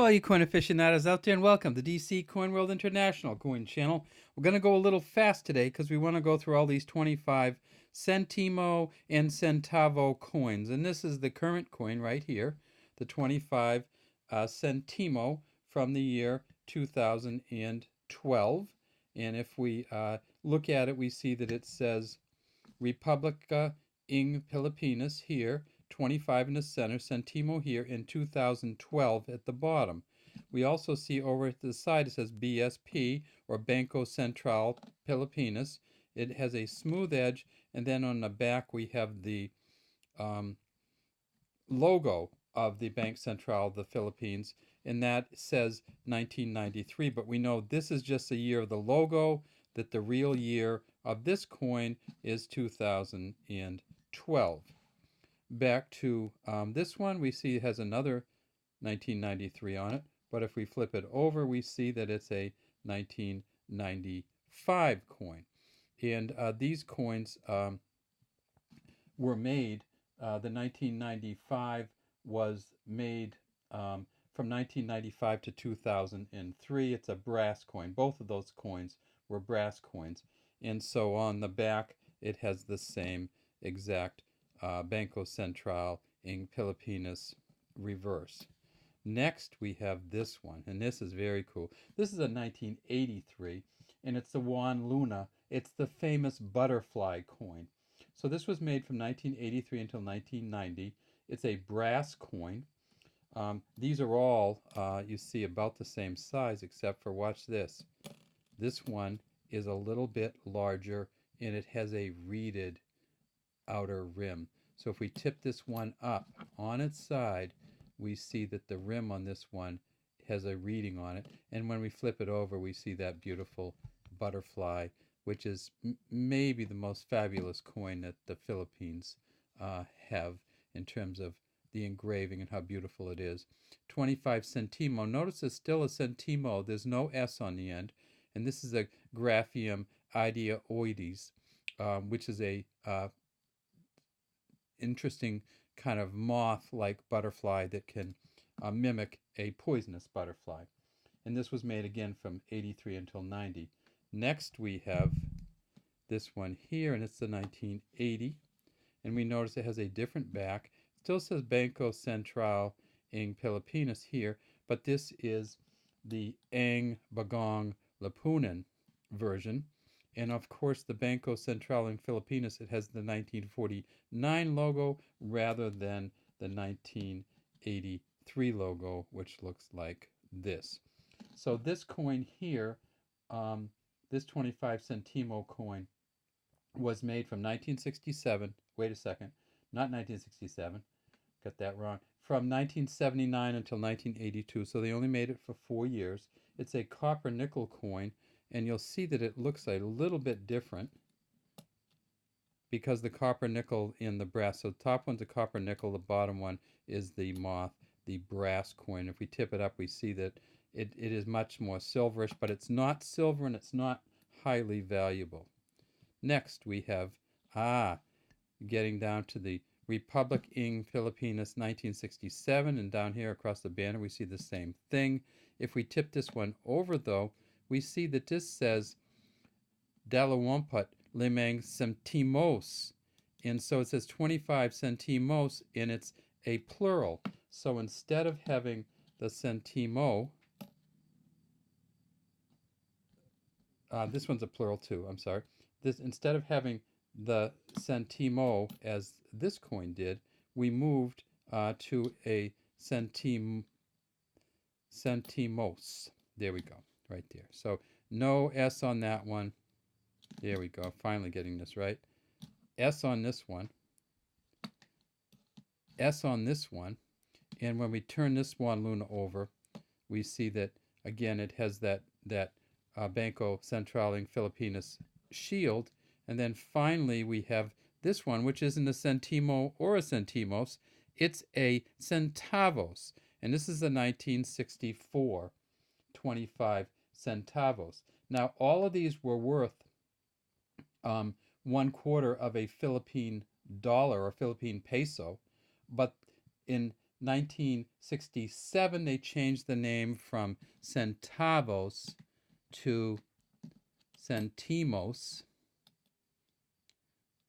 Hello, all you coin aficionados out there, and welcome to DC Coin World International Coin Channel. We're going to go a little fast today because we want to go through all these 25 Sentimo and Centavo coins. And this is the current coin right here, the 25 Sentimo from the year 2012. And if we look at it, we see that it says Republica ng Pilipinas here, 25 in the center, Sentimo here in 2012 at the bottom. We also see over at the side it says BSP, or Banco Central Pilipinas. It has a smooth edge, and then on the back we have the logo of the Bank Central of the Philippines, and that says 1993, but we know this is just the year of the logo, that the real year of this coin is 2012. Back to this one, we see it has another 1993 on it, but if we flip it over, we see that it's a 1995 coin. And these coins were made, the 1995 was made from 1995 to 2003. It's a brass coin. Both of those coins were brass coins. And so on the back, it has the same exact Banco Central in Pilipinas reverse. Next, we have this one, and this is very cool. This is a 1983, and it's the Juan Luna. It's the famous butterfly coin. So this was made from 1983 until 1990. It's a brass coin. These are all, you see, about the same size, except for, watch this. This one is a little bit larger, and it has a reeded outer rim. So if we tip this one up on its side, we see that the rim on this one has a reading on it. And when we flip it over, we see that beautiful butterfly, which is maybe the most fabulous coin that the Philippines have in terms of the engraving and how beautiful it is. 25 Sentimo. Notice it's still a Sentimo. There's no S on the end. And this is a Graphium ideoides, which is a interesting kind of moth-like butterfly that can mimic a poisonous butterfly. And this was made again from 83 until 90. Next we have this one here, and it's the 1980. And we notice it has a different back. It still says Banco Central in Pilipinas here, but this is the Ang Bagong Lapunan version. And of course, the Banco Central in Filipinas, it has the 1949 logo rather than the 1983 logo, which looks like this. So this coin here, this 25 Sentimo coin, was made from 1967. Wait a second, not 1967. Got that wrong. From 1979 until 1982. So they only made it for 4 years. It's a copper nickel coin. And you'll see that it looks a little bit different because the copper nickel in the brass. So the top one's a copper nickel, the bottom one is the moth, the brass coin. If we tip it up, we see that it is much more silverish, but it's not silver and it's not highly valuable. Next, we have, getting down to the Republic ng Pilipinas 1967, and down here across the banner, we see the same thing. If we tip this one over, though, we see that this says Dalawampat limang Sentimos. And so it says 25 Sentimos, and it's a plural. So instead of having the Sentimo, this one's a plural too, I'm sorry. Instead of having the Sentimo as this coin did, we moved to a Sentimos. There we go. Right there. So no S on that one. There we go. Finally getting this right. S on this one. S on this one. And when we turn this Juan Luna over, we see that, again, it has that Banco Central in Filipinas shield. And then finally we have this one, which isn't a Sentimo or a Sentimos. It's a Centavos. And this is a 1964 25 centavos. Now, all of these were worth 1/4 of a Philippine dollar or Philippine peso, but in 1967, they changed the name from Centavos to Sentimos.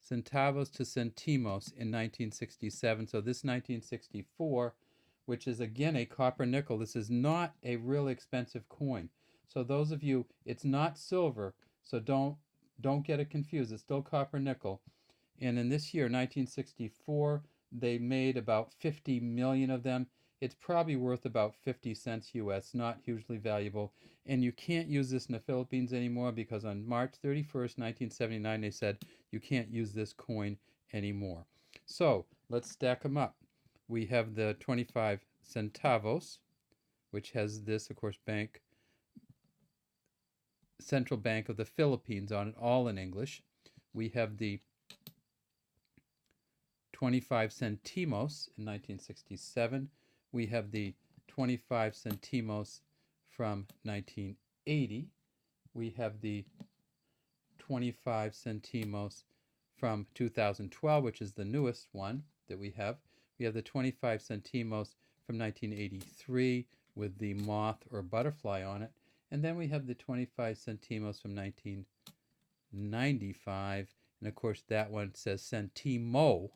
Centavos to Sentimos in 1967. So this 1964, which is again a copper nickel, this is not a real expensive coin. So those of you, it's not silver, so don't get it confused. It's still copper nickel. And in this year, 1964, they made about 50 million of them. It's probably worth about 50 cents US, not hugely valuable. And you can't use this in the Philippines anymore because on March 31st, 1979, they said you can't use this coin anymore. So let's stack them up. We have the 25 centavos, which has this, of course, Central Bank of the Philippines on it, all in English. We have the 25 Sentimos in 1967. We have the 25 Sentimos from 1980. We have the 25 Sentimos from 2012, which is the newest one that we have. We have the 25 Sentimos from 1983 with the moth or butterfly on it. And then we have the 25 Sentimos from 1995. And of course, that one says Sentimo.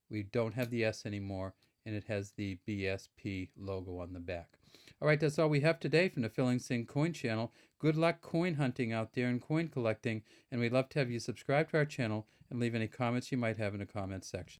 We don't have the S anymore, and it has the BSP logo on the back. All right, that's all we have today from the Filling Sing Coin channel. Good luck coin hunting out there and coin collecting, and we'd love to have you subscribe to our channel and leave any comments you might have in the comments section.